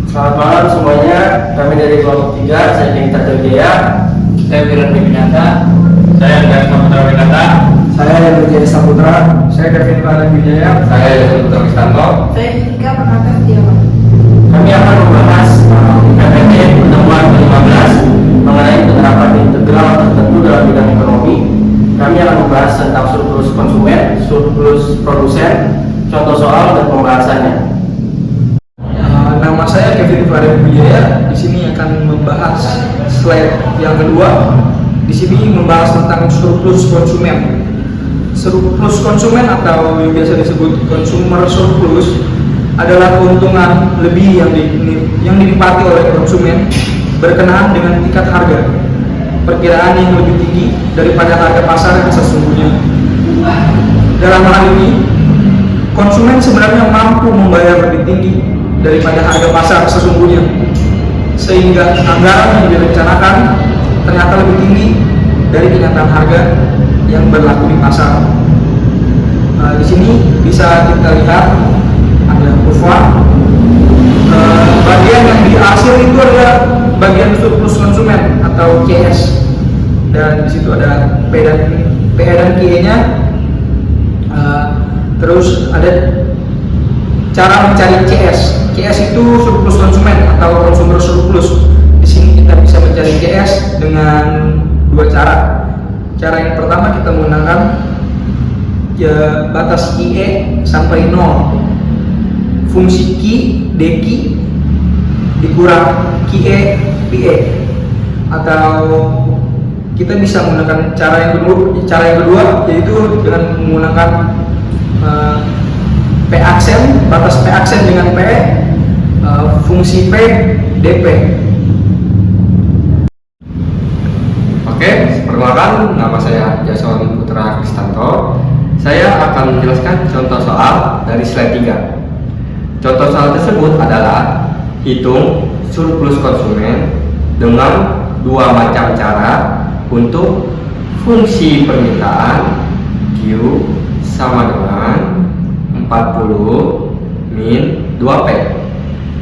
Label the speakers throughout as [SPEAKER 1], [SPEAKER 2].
[SPEAKER 1] Selamat malam semuanya, kami dari kelompok 3, saya Dinta Jaya,
[SPEAKER 2] Saya Wiran Wiminata.
[SPEAKER 3] Saya Andreas Saputra Winata.
[SPEAKER 1] saya yang Wijaya Saputra, saya Kevin Fahran Wijaya.
[SPEAKER 3] Saya Yusuf Putra Wistanto.
[SPEAKER 4] Saya Jessica Permata Setiawan.
[SPEAKER 1] Kami akan membahas PPT pertemuan ke-15 mengenai penerapan integral tertentu dalam bidang ekonomi. Kami akan membahas tentang surplus konsumen, surplus produsen, contoh soal dan pembahasannya.
[SPEAKER 5] Nama saya Kevin Fahran Wijaya. Di sini akan membahas slide yang kedua. Di sini membahas tentang surplus konsumen. Surplus konsumen atau yang biasa disebut consumer surplus adalah keuntungan lebih yang dinikmati oleh konsumen berkenaan dengan tingkat harga perkiraan yang lebih tinggi daripada harga pasar yang sesungguhnya. Dalam hal ini, konsumen sebenarnya mampu membayar lebih tinggi daripada harga pasar sesungguhnya, sehingga anggaran yang direncanakan ternyata lebih tinggi dari kenyataan harga yang berlaku di pasar. Di sini bisa kita lihat ada kurva. Bagian yang dihasil itu adalah bagian surplus konsumen atau CS, dan di situ ada P dan Q-nya. Terus ada cara mencari CS. CS itu surplus konsumen atau consumer surplus. Di sini kita bisa mencari CS dengan dua cara. Cara yang pertama kita menggunakan batas QE sampai 0. Fungsi Q, DQ dikurang QE, PE. Atau kita bisa menggunakan cara yang kedua yaitu dengan menggunakan P aksen, batas P aksen dengan P, fungsi P, DP.
[SPEAKER 3] Oke, perkenalkan, nama saya Jason Putra Kristanto. Saya akan menjelaskan contoh soal dari slide 3. Contoh soal tersebut adalah hitung surplus konsumen dengan dua macam cara untuk fungsi permintaan Q sama dengan 40 min 2P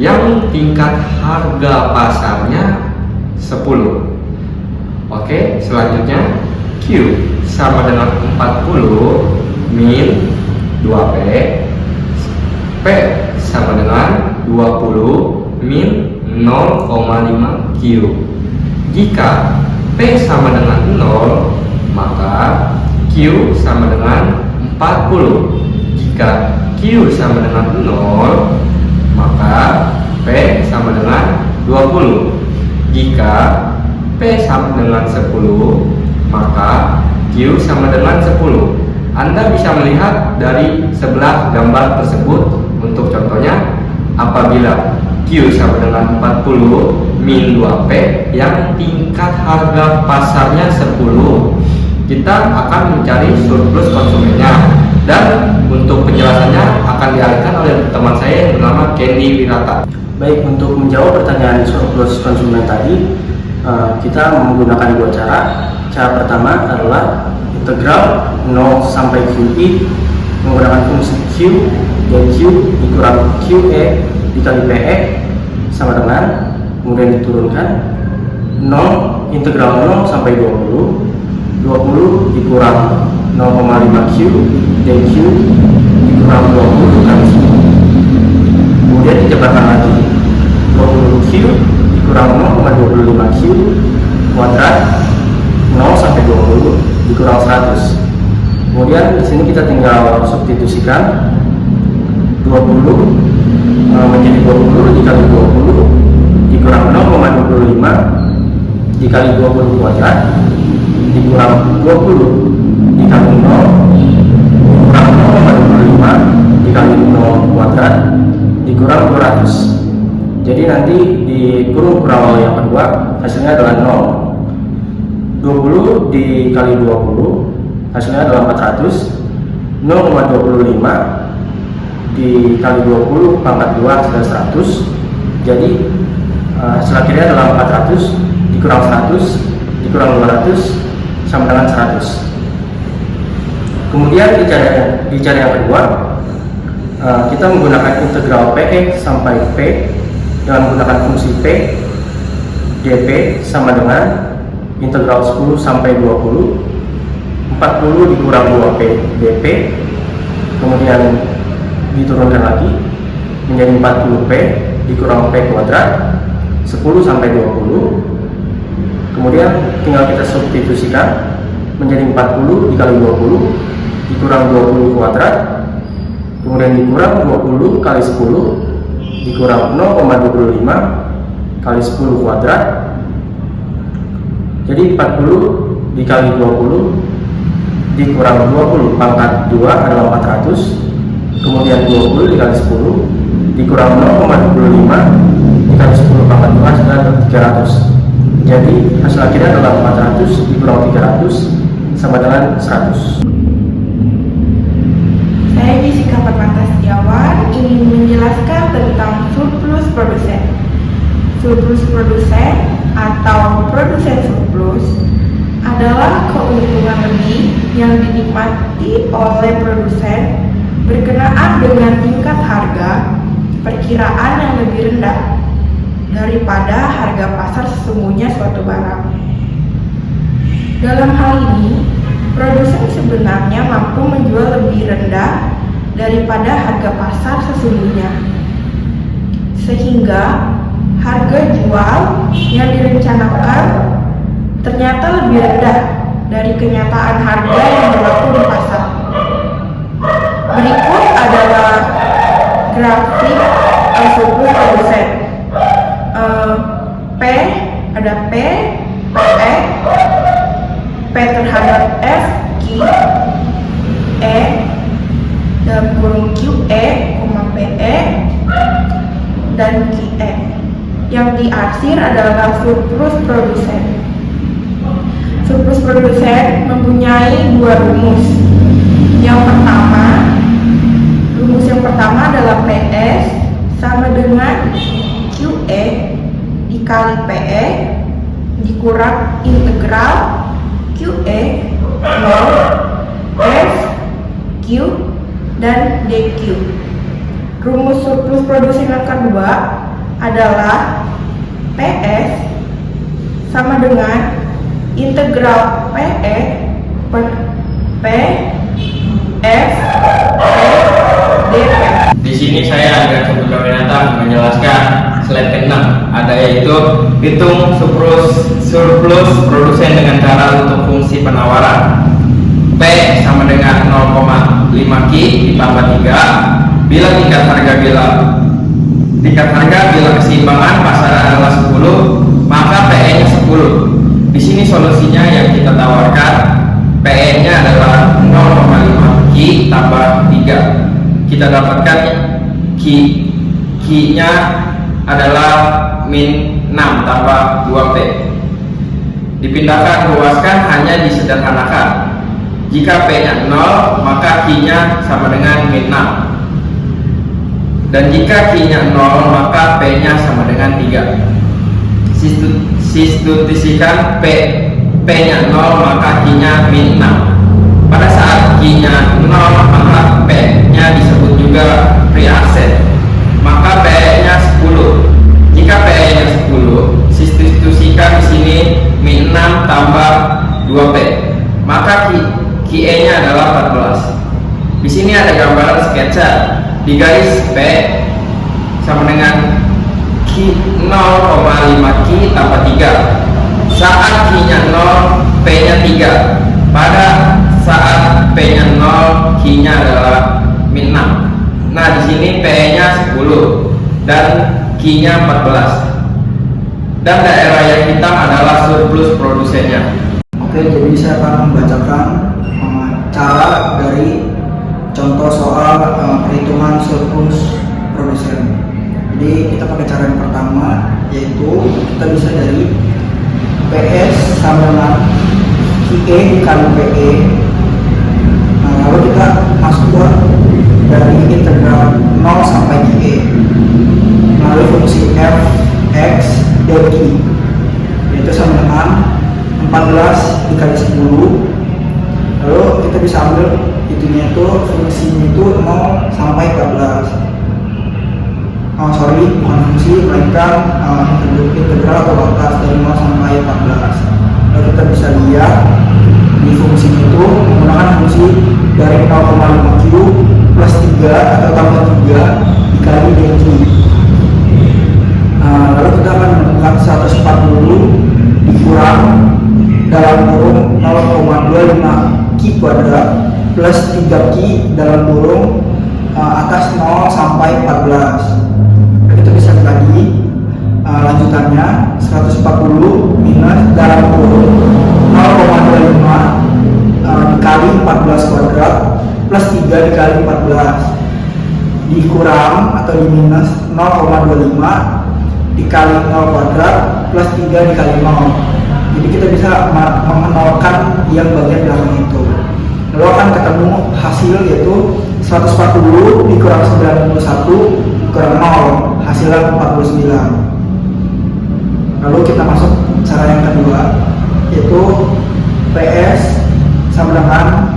[SPEAKER 3] yang tingkat harga pasarnya 10. Oke, selanjutnya Q sama dengan 40 min 2P, P sama dengan 20 min 0,5 Q. Jika P sama dengan 0, maka Q sama dengan 40. Jika Q sama dengan 0, maka P sama dengan 20. Jika P sama dengan 10, maka Q sama dengan 10. Anda bisa melihat dari sebelah gambar tersebut. Untuk contohnya, apabila Q sama dengan 40 min 2P yang tingkat harga pasarnya 10, kita akan mencari surplus konsumennya. Dan untuk penjelasannya akan dialihkan oleh teman saya yang bernama Candy Wirata.
[SPEAKER 1] Baik, untuk menjawab pertanyaan surplus konsumen tadi, kita menggunakan dua cara. Cara pertama adalah integral 0 sampai QI menggunakan fungsi Q dan Q dikurang QE dikali PE sama dengan, kemudian diturunkan 0 integral 0 sampai 20 dikurang 0,5 Q dan Q dikurang 20 kali 10. Kemudian dijabarkan lagi 20 Q dikurang 0,25 Q kuadrat 0 sampai 20 dikurang 100. Kemudian di sini kita tinggal substitusikan 20 menjadi 20 dikali 20 dikurang 0,25 dikali 20 kuadrat dikurang 20 dikali 0 dikurang 0,25 dikali 0 kuadrat dikurang 200. Jadi nanti di kurung yang kedua hasilnya adalah 0. 20 dikali 20 hasilnya adalah 400. 0,25 dikali 20 pangkat 2 hasilnya 100. Jadi hasil akhirnya adalah 400 dikurang 100 dikurang 200 sama dengan 100. Kemudian di cara yang kedua kita menggunakan integral PE sampai P dengan menggunakan fungsi P, dP sama dengan integral 10 sampai 20, 40 dikurang 2P dP, kemudian diturunkan lagi menjadi 40P dikurang P kuadrat 10 sampai 20, kemudian tinggal kita substitusikan menjadi 40 dikali 20 dikurang 20 kuadrat, kemudian dikurang 20 kali 10 dikurang 0,25 kali 10 kuadrat, jadi 40 dikali 20 dikurang 20 pangkat 2 adalah 400, kemudian 20 dikali 10 dikurang 0,25 dikali 10 pangkat 2 adalah 300, jadi hasil akhirnya adalah 400 dikurang 300 sama dengan 100.
[SPEAKER 4] Saya Jessica Permata Setiawan ingin menjelaskan tentang surplus produsen. Surplus produsen atau produsen surplus adalah keuntungan lebih yang dinikmati oleh produsen berkenaan dengan tingkat harga perkiraan yang lebih rendah daripada harga pasar sesungguhnya suatu barang. Dalam hal ini, produsen sebenarnya mampu menjual lebih rendah daripada harga pasar sesungguhnya, sehingga harga jual yang direncanakan ternyata lebih rendah dari kenyataan harga yang berlaku di pasar. Berikut adalah grafik surplus produsen. P ada P, PE, P terhadap F, Q, E dalam kurung QE, PE dan QE. Yang diarsir adalah surplus produsen. Surplus produsen mempunyai dua rumus. Rumus yang pertama adalah PS sama dengan QE dikali PE dikurang integral QE 0 F Q dan DQ. Rumus surplus produsen yang kedua adalah PS sama dengan integral PE per P F DP.
[SPEAKER 2] Di sini saya agak cukup dominan menjelaskan slide ke-6, ada yaitu hitung surplus produsen dengan cara untuk fungsi penawaran. P sama dengan 0,5 Q ditambah 3 bila tingkat harga bila keseimbangan pasar adalah 10, maka PE nya 10. Di sini solusinya yang kita tawarkan, PE nya adalah 0,5 Q tambah 3. Kita dapatkan Q nya adalah min 6 tambah 2P. Dipindahkan luaskan hanya disederhanakan. Jika P nya 0, maka Q nya sama dengan min 6. Dan jika Q nya 0, maka P nya sama dengan 3. Substitusikan P nya 0, maka Q nya min 6. Pada saat Q nya 0, maka P nya disebut juga free asset, maka P nya 10. Jika P nya 10, substitusikan di sini min 6 tambah 2P, maka QE nya adalah 14. Di sini ada gambaran sketsa di garis P sama dengan 0,5 Q tambah 3. Saat Q nya 0, P nya 3. Pada saat P nya 0, Q nya adalah min 6. Nah, di sini P nya 10 dan Q nya 14. Dan daerah yang hitam adalah surplus produsennya.
[SPEAKER 5] Oke, jadi saya akan membacakan cara dari contoh soal perhitungan surplus produsen. Jadi kita pakai cara yang pertama, yaitu kita bisa dari PS sama dengan QE dikali PE. Nah, lalu kita masuk dari integral 0 sampai QE melalui fungsi f x dan Q, yaitu sama dengan 14 dikali 10. Lalu kita bisa ambil itunya itu fungsinya itu 0 sampai 14. bukan fungsi, melainkan integral atau batas dari 0 sampai 14. Lalu kita bisa lihat di fungsi itu menggunakan fungsi dari 0,5Q plus 3 atau tambah 3 dikali dq. Lalu kita akan menemukan 140 dikurang dalam kurung 0,25 Q kuadrat plus 3Q dalam kurung atas 0 sampai 14. Kita bisa tadi lanjutannya 140 minus dalam kurung 0,25 dikali 14 kuadrat plus 3 dikali 14 dikurang atau di minus 0,25 dikali 0 kuadrat plus 3 dikali 0. Jadi kita bisa mengenalkan yang bagian belakang itu. Lalu akan ketemu hasil yaitu 140 dikurang 91 dikurang 0, hasilnya 49. Lalu kita masuk cara yang kedua, yaitu PS sama dengan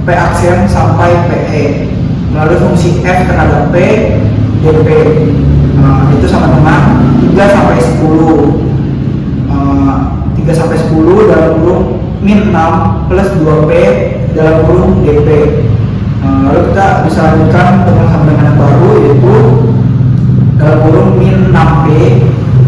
[SPEAKER 5] P aksen sampai PE melalui fungsi F terhadap P dP. Itu sama dengan 3 sampai 10. 3 sampai 10 dalam kurung min 6 plus 2P dalam kurung dP. Lalu kita bisa lanjutkan dengan sama dengan yang baru, yaitu dalam kurung min 6P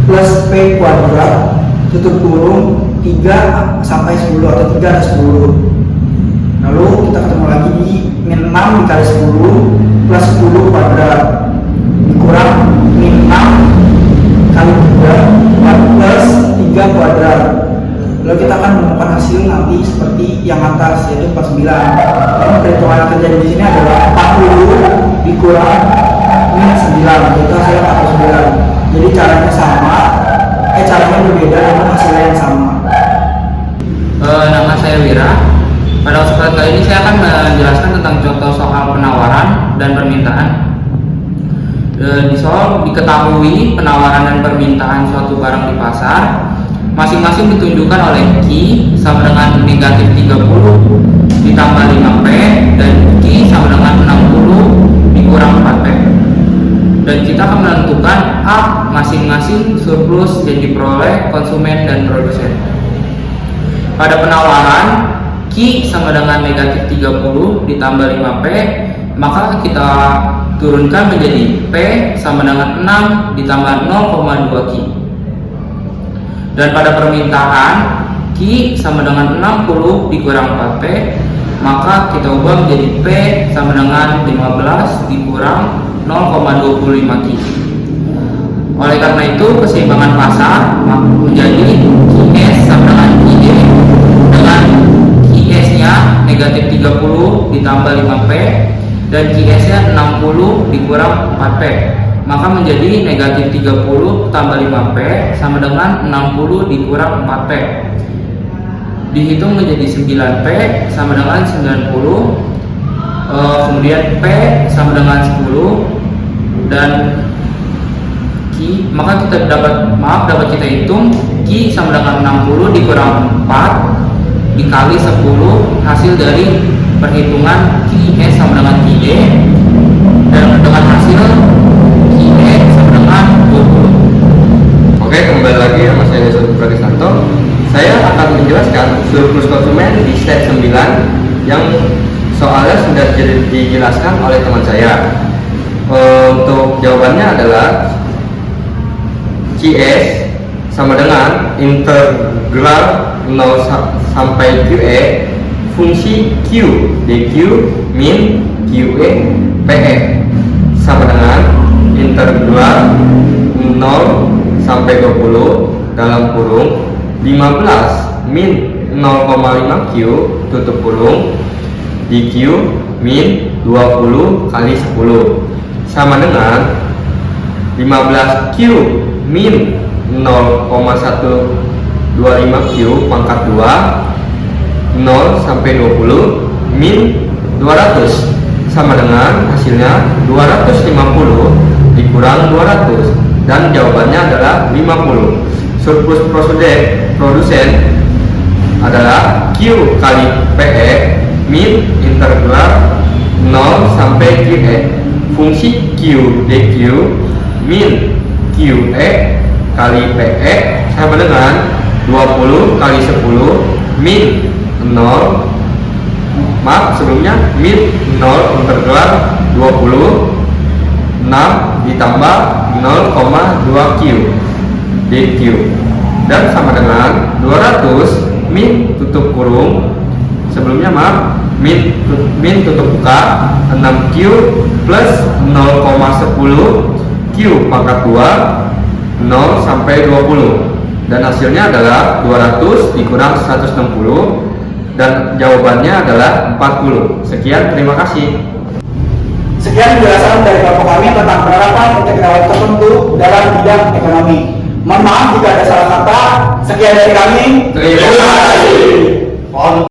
[SPEAKER 5] plus P kuadrat tutup kurung 3 sampai 10 atau 3 ada 10. Lalu kita ketemu lagi di min 6 dikali 10 plus 10 kuadrat dikurang min 6 kali 3 plus 3 kuadrat. Lalu kita akan menemukan hasil nanti seperti yang atas, yaitu 49. Namun perhitungan yang terjadi di sini adalah 40 dikurang min 9, yaitu hasilnya 49. Jadi caranya sama, caranya berbeda namun hasilnya yang sama.
[SPEAKER 2] Nama saya Wira. Pada kesempatan kali ini saya akan menjelaskan tentang contoh soal penawaran dan permintaan. Di soal diketahui penawaran dan permintaan suatu barang di pasar masing-masing ditunjukkan oleh Q sama dengan negatif 30 ditambah 5P dan Q sama dengan 60 dikurang 4P. Dan kita akan menentukan A masing-masing surplus yang diperoleh konsumen dan produsen. Pada penawaran Q sama dengan negatif 30 ditambah 5P, maka kita turunkan menjadi P sama dengan 6 ditambah 0,2 Q. Dan pada permintaan Q sama dengan 60 dikurang 4P, maka kita ubah menjadi P sama dengan 15 dikurang 0,25 Q. Oleh karena itu keseimbangan pasar menjadi QS sama dengan QD dengan QS nya negatif 30 ditambah 5P dan QS nya 60 dikurang 4P, maka menjadi negatif 30 tambah 5P sama dengan 60 dikurang 4P. Dihitung menjadi 9P sama dengan 90, kemudian P sama dengan 10 dan Q, maka kita dapat kita hitung Q sama dengan 60 dikurang 4 dikali 10, hasil dari perhitungan QS sama dengan QD, dan dengan hasil QE sama dengan 20.
[SPEAKER 3] Oke, kembali lagi sama saya Yusuf Pradisanto. Saya akan menjelaskan surplus konsumen di slide 9 yang soalnya sudah dijelaskan oleh teman saya. Untuk jawabannya adalah CS sama dengan integral 0 sampai QE fungsi Q dQ min QE PE sama dengan integral 0 sampai 20 dalam kurung 15 min 0,5 Q tutup kurung dQ min 20 kali 10 sama dengan 15 Q min 0,125 Q pangkat 2 0 sampai 20 min 200 sama dengan hasilnya 250 dikurang 200 dan jawabannya adalah 50. Surplus produsen adalah Q kali PE min integral 0 sampai QE fungsi Q dQ min QE kali PE sama dengan 20 kali 10 min 0, maaf sebelumnya min 0 integral 20 6 ditambah 0,2 Q dQ dan sama dengan 200 min tutup kurung sebelumnya maaf min tutup buka 6Q plus 0,10 Q pangkat 2 0 sampai 20 dan hasilnya adalah 200 dikurang 160 dan jawabannya adalah 40. Sekian, terima kasih.
[SPEAKER 6] Sekian penjelasan dari kelompok kami tentang penerapan integral tertentu dalam bidang ekonomi. Mohon maaf jika ada salah kata. Sekian dari kami.
[SPEAKER 3] Terima kasih.
[SPEAKER 6] Mohon